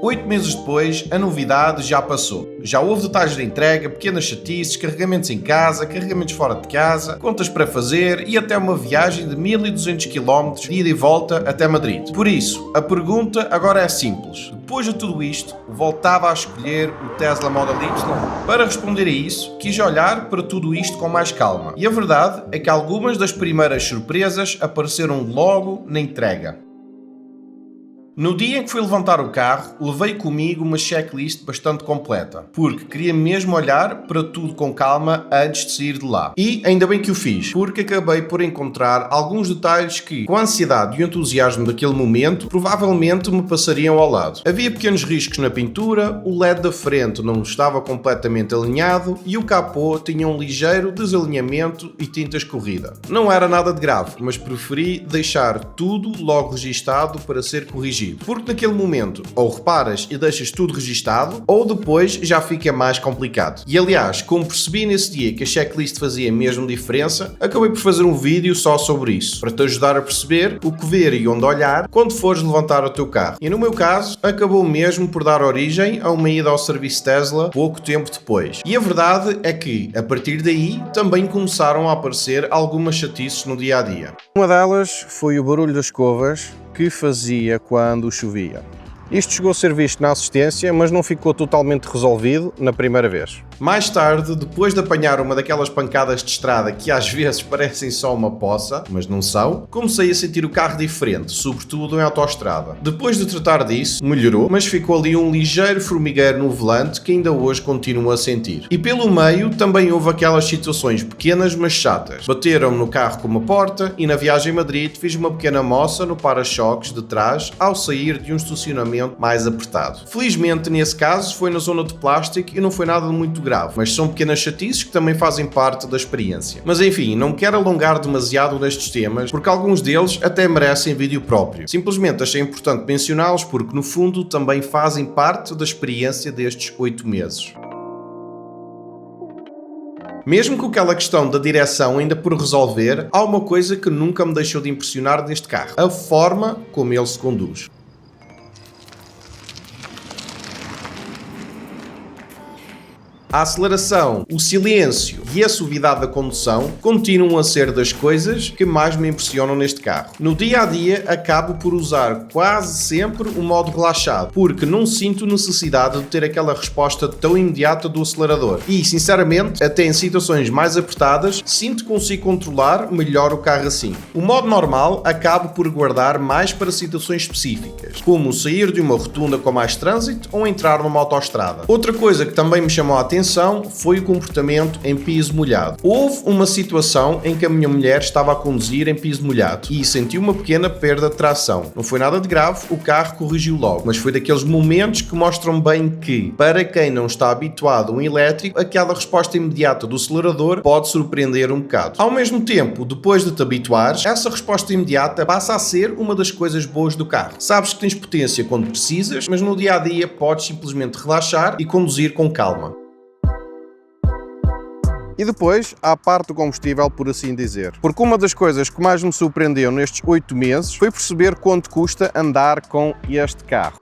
8 meses depois, a novidade já passou. Já houve detalhes de entrega, pequenas chatices, carregamentos em casa, carregamentos fora de casa, contas para fazer e até uma viagem de 1200 km de ida e volta até Madrid. Por isso, a pergunta agora é simples. Depois de tudo isto, voltava a escolher o Tesla Model Y? Para responder a isso, quis olhar para tudo isto com mais calma. E a verdade é que algumas das primeiras surpresas apareceram logo na entrega. No dia em que fui levantar o carro, levei comigo uma checklist bastante completa, porque queria mesmo olhar para tudo com calma antes de sair de lá. E ainda bem que o fiz, porque acabei por encontrar alguns detalhes que, com a ansiedade e o entusiasmo daquele momento, provavelmente me passariam ao lado. Havia pequenos riscos na pintura, o LED da frente não estava completamente alinhado e o capô tinha um ligeiro desalinhamento e tinta escorrida. Não era nada de grave, mas preferi deixar tudo logo registado para ser corrigido. Porque naquele momento, ou reparas e deixas tudo registado, ou depois já fica mais complicado. E aliás, como percebi nesse dia que a checklist fazia mesmo diferença, acabei por fazer um vídeo só sobre isso, para te ajudar a perceber o que ver e onde olhar quando fores levantar o teu carro. E no meu caso, acabou mesmo por dar origem a uma ida ao serviço Tesla pouco tempo depois. E a verdade é que, a partir daí, também começaram a aparecer algumas chatices no dia a dia. Uma delas foi o barulho das escovas que fazia quando chovia. Isto chegou a ser visto na assistência, mas não ficou totalmente resolvido na primeira vez. Mais tarde, depois de apanhar uma daquelas pancadas de estrada que às vezes parecem só uma poça, mas não são, comecei a sentir o carro diferente, sobretudo em autoestrada. Depois de tratar disso, melhorou, mas ficou ali um ligeiro formigueiro no volante que ainda hoje continuo a sentir. E pelo meio também houve aquelas situações pequenas mas chatas. Bateram-me no carro com uma porta e na viagem a Madrid fiz uma pequena moça no para-choques de trás ao sair de um estacionamento mais apertado. Felizmente, nesse caso, foi na zona de plástico e não foi nada muito grave, mas são pequenas chatices que também fazem parte da experiência. Mas enfim, não quero alongar demasiado nestes temas, porque alguns deles até merecem vídeo próprio. Simplesmente achei importante mencioná-los porque, no fundo, também fazem parte da experiência destes 8 meses. Mesmo com aquela questão da direção ainda por resolver, há uma coisa que nunca me deixou de impressionar neste carro: a forma como ele se conduz. A aceleração, o silêncio e a suavidade da condução continuam a ser das coisas que mais me impressionam neste carro. No dia a dia, acabo por usar quase sempre o modo relaxado, porque não sinto necessidade de ter aquela resposta tão imediata do acelerador. E, sinceramente, até em situações mais apertadas, sinto que consigo controlar melhor o carro assim. O modo normal acabo por guardar mais para situações específicas, como sair de uma rotunda com mais trânsito ou entrar numa autoestrada. Outra coisa que também me chamou a atenção foi o comportamento em piso molhado. Houve uma situação em que a minha mulher estava a conduzir em piso molhado e senti uma pequena perda de tração. Não foi nada de grave, o carro corrigiu logo, mas foi daqueles momentos que mostram bem que, para quem não está habituado a um elétrico, aquela resposta imediata do acelerador pode surpreender um bocado. Ao mesmo tempo, depois de te habituares, essa resposta imediata passa a ser uma das coisas boas do carro. Sabes que tens potência quando precisas, mas no dia a dia podes simplesmente relaxar e conduzir com calma. E depois, há a parte do combustível, por assim dizer. Porque uma das coisas que mais me surpreendeu nestes 8 meses foi perceber quanto custa andar com este carro.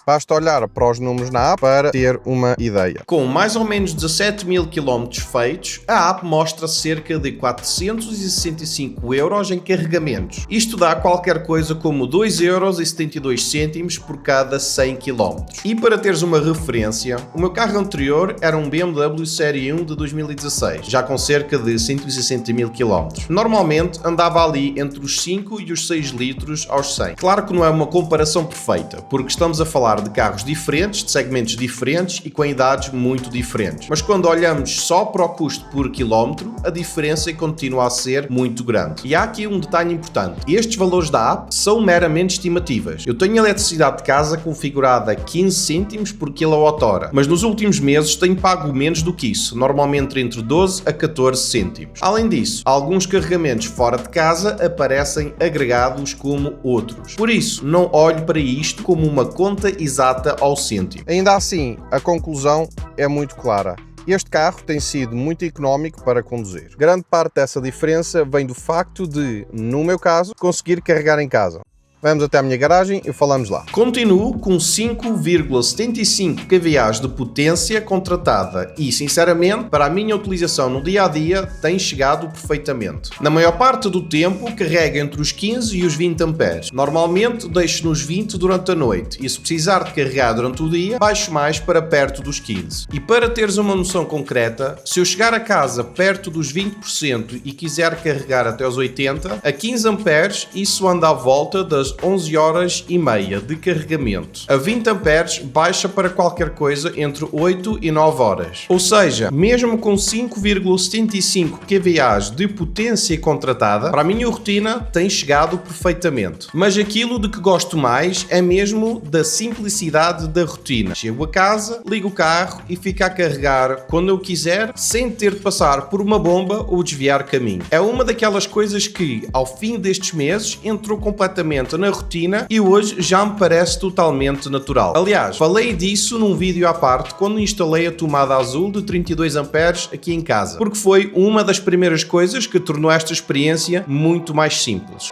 Basta olhar para os números na app para ter uma ideia. Com mais ou menos 17.000 km feitos, a app mostra cerca de 465 euros em carregamentos. Isto dá qualquer coisa como 2,72 € por cada 100 km. E para teres uma referência, o meu carro anterior era um BMW Série 1 de 2016, já com cerca de 160.000 km. Normalmente andava ali entre os 5 e os 6 litros aos 100. Claro que não é uma comparação perfeita, porque estamos a falar de carros diferentes, de segmentos diferentes e com idades muito diferentes. Mas quando olhamos só para o custo por quilómetro, a diferença continua a ser muito grande. E há aqui um detalhe importante. Estes valores da app são meramente estimativas. Eu tenho a eletricidade de casa configurada a 15 cêntimos por kWh, mas nos últimos meses tenho pago menos do que isso, normalmente entre 12 a 14 cêntimos. Além disso, alguns carregamentos fora de casa aparecem agregados como outros. Por isso, não olho para isto como uma conta exata ao cêntimo. Ainda assim, a conclusão é muito clara. Este carro tem sido muito económico para conduzir. Grande parte dessa diferença vem do facto de, no meu caso, conseguir carregar em casa. Vamos até à minha garagem e falamos lá. Continuo com 5,75 kVA de potência contratada e, sinceramente, para a minha utilização no dia-a-dia, tem chegado perfeitamente. Na maior parte do tempo, carrega entre os 15 e os 20 amperes. Normalmente, deixo nos 20 durante a noite e, se precisar de carregar durante o dia, baixo mais para perto dos 15. E para teres uma noção concreta, se eu chegar a casa perto dos 20% e quiser carregar até os 80, a 15 amperes, isso anda à volta das 11 horas e meia de carregamento. A 20 amperes baixa para qualquer coisa entre 8 e 9 horas. Ou seja, mesmo com 5,75 kVA de potência contratada, para a minha rotina tem chegado perfeitamente. Mas aquilo de que gosto mais é mesmo da simplicidade da rotina. Chego a casa, ligo o carro e fico a carregar quando eu quiser, sem ter de passar por uma bomba ou desviar caminho. É uma daquelas coisas que, ao fim destes meses, entrou completamente na rotina e hoje já me parece totalmente natural. Aliás, falei disso num vídeo à parte quando instalei a tomada azul de 32 amperes aqui em casa, porque foi uma das primeiras coisas que tornou esta experiência muito mais simples.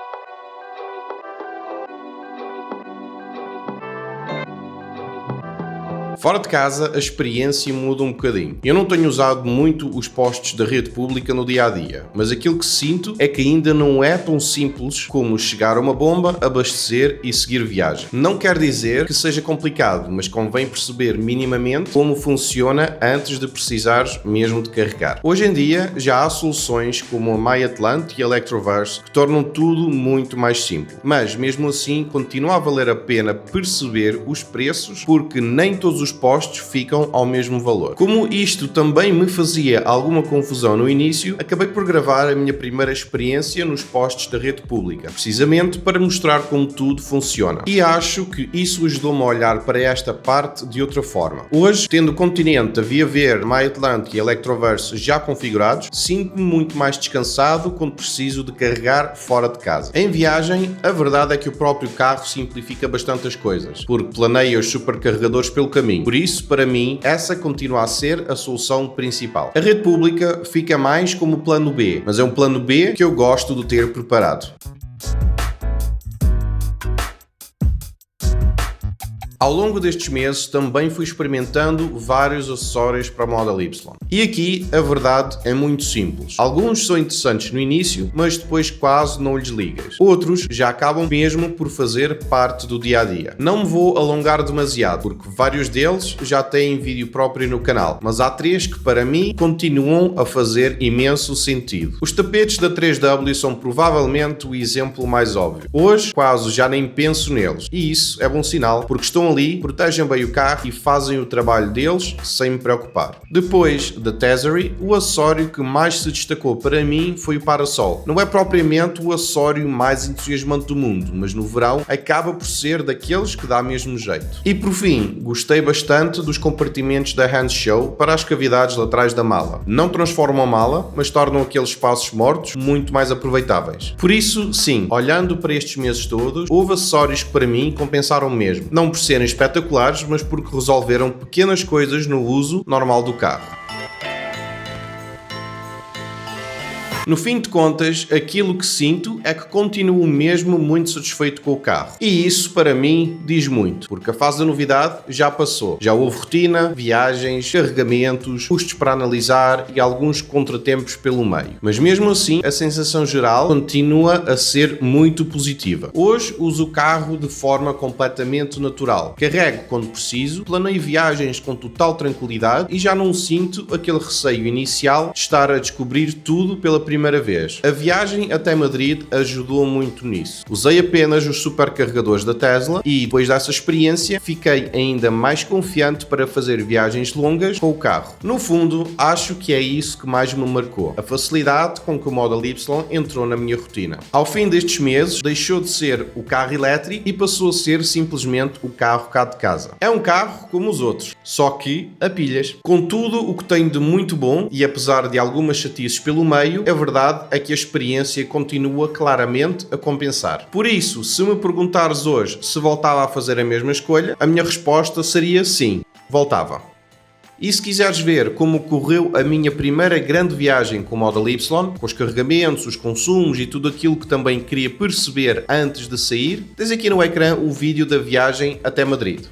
Fora de casa, a experiência muda um bocadinho. Eu não tenho usado muito os postos da rede pública no dia-a-dia, mas aquilo que sinto é que ainda não é tão simples como chegar a uma bomba, abastecer e seguir viagem. Não quer dizer que seja complicado, mas convém perceber minimamente como funciona antes de precisares mesmo de carregar. Hoje em dia, já há soluções como a MyAtlant e a Electroverse que tornam tudo muito mais simples. Mas, mesmo assim, continua a valer a pena perceber os preços, porque nem todos os postos ficam ao mesmo valor. Como isto também me fazia alguma confusão no início, acabei por gravar a minha primeira experiência nos postos da rede pública, precisamente para mostrar como tudo funciona. E acho que isso ajudou-me a olhar para esta parte de outra forma. Hoje, tendo o Continente, a Via Verde, MyAtlant e a Electroverse já configurados, sinto-me muito mais descansado quando preciso de carregar fora de casa. Em viagem, a verdade é que o próprio carro simplifica bastante as coisas, porque planeia os supercarregadores pelo caminho. Por isso, para mim, essa continua a ser a solução principal. A rede pública fica mais como plano B, mas é um plano B que eu gosto de ter preparado. Ao longo destes meses também fui experimentando vários acessórios para a Model Y. E aqui a verdade é muito simples. Alguns são interessantes no início, mas depois quase não lhes ligas. Outros já acabam mesmo por fazer parte do dia-a-dia. Não me vou alongar demasiado, porque vários deles já têm vídeo próprio no canal, mas há 3 que para mim continuam a fazer imenso sentido. Os tapetes da 3W são provavelmente o exemplo mais óbvio. Hoje quase já nem penso neles, e isso é bom sinal, porque estão ali, protegem bem o carro e fazem o trabalho deles sem me preocupar. Depois da Tessary, o acessório que mais se destacou para mim foi o parasol. Não é propriamente o acessório mais entusiasmante do mundo, mas no verão acaba por ser daqueles que dá mesmo jeito. E por fim, gostei bastante dos compartimentos da Hand Show para as cavidades laterais da mala. Não transformam a mala, mas tornam aqueles espaços mortos muito mais aproveitáveis. Por isso, sim, olhando para estes meses todos, houve acessórios que para mim compensaram mesmo. Não por serem espetaculares, mas porque resolveram pequenas coisas no uso normal do carro. No fim de contas, aquilo que sinto é que continuo mesmo muito satisfeito com o carro. E isso, para mim, diz muito, porque a fase da novidade já passou. Já houve rotina, viagens, carregamentos, custos para analisar e alguns contratempos pelo meio. Mas mesmo assim, a sensação geral continua a ser muito positiva. Hoje uso o carro de forma completamente natural. Carrego quando preciso, planeio viagens com total tranquilidade e já não sinto aquele receio inicial de estar a descobrir tudo pela primeira vez. A viagem até Madrid ajudou muito nisso. Usei apenas os supercarregadores da Tesla e depois dessa experiência fiquei ainda mais confiante para fazer viagens longas com o carro. No fundo, acho que é isso que mais me marcou, a facilidade com que o Model Y entrou na minha rotina. Ao fim destes meses, deixou de ser o carro elétrico e passou a ser simplesmente o carro cá de casa. É um carro como os outros, só que a pilhas. Com tudo o que tem de muito bom e apesar de algumas chatices pelo meio, a verdade é que a experiência continua claramente a compensar. Por isso, se me perguntares hoje se voltava a fazer a mesma escolha, a minha resposta seria sim, voltava. E se quiseres ver como correu a minha primeira grande viagem com o Model Y, com os carregamentos, os consumos e tudo aquilo que também queria perceber antes de sair, tens aqui no ecrã o vídeo da viagem até Madrid.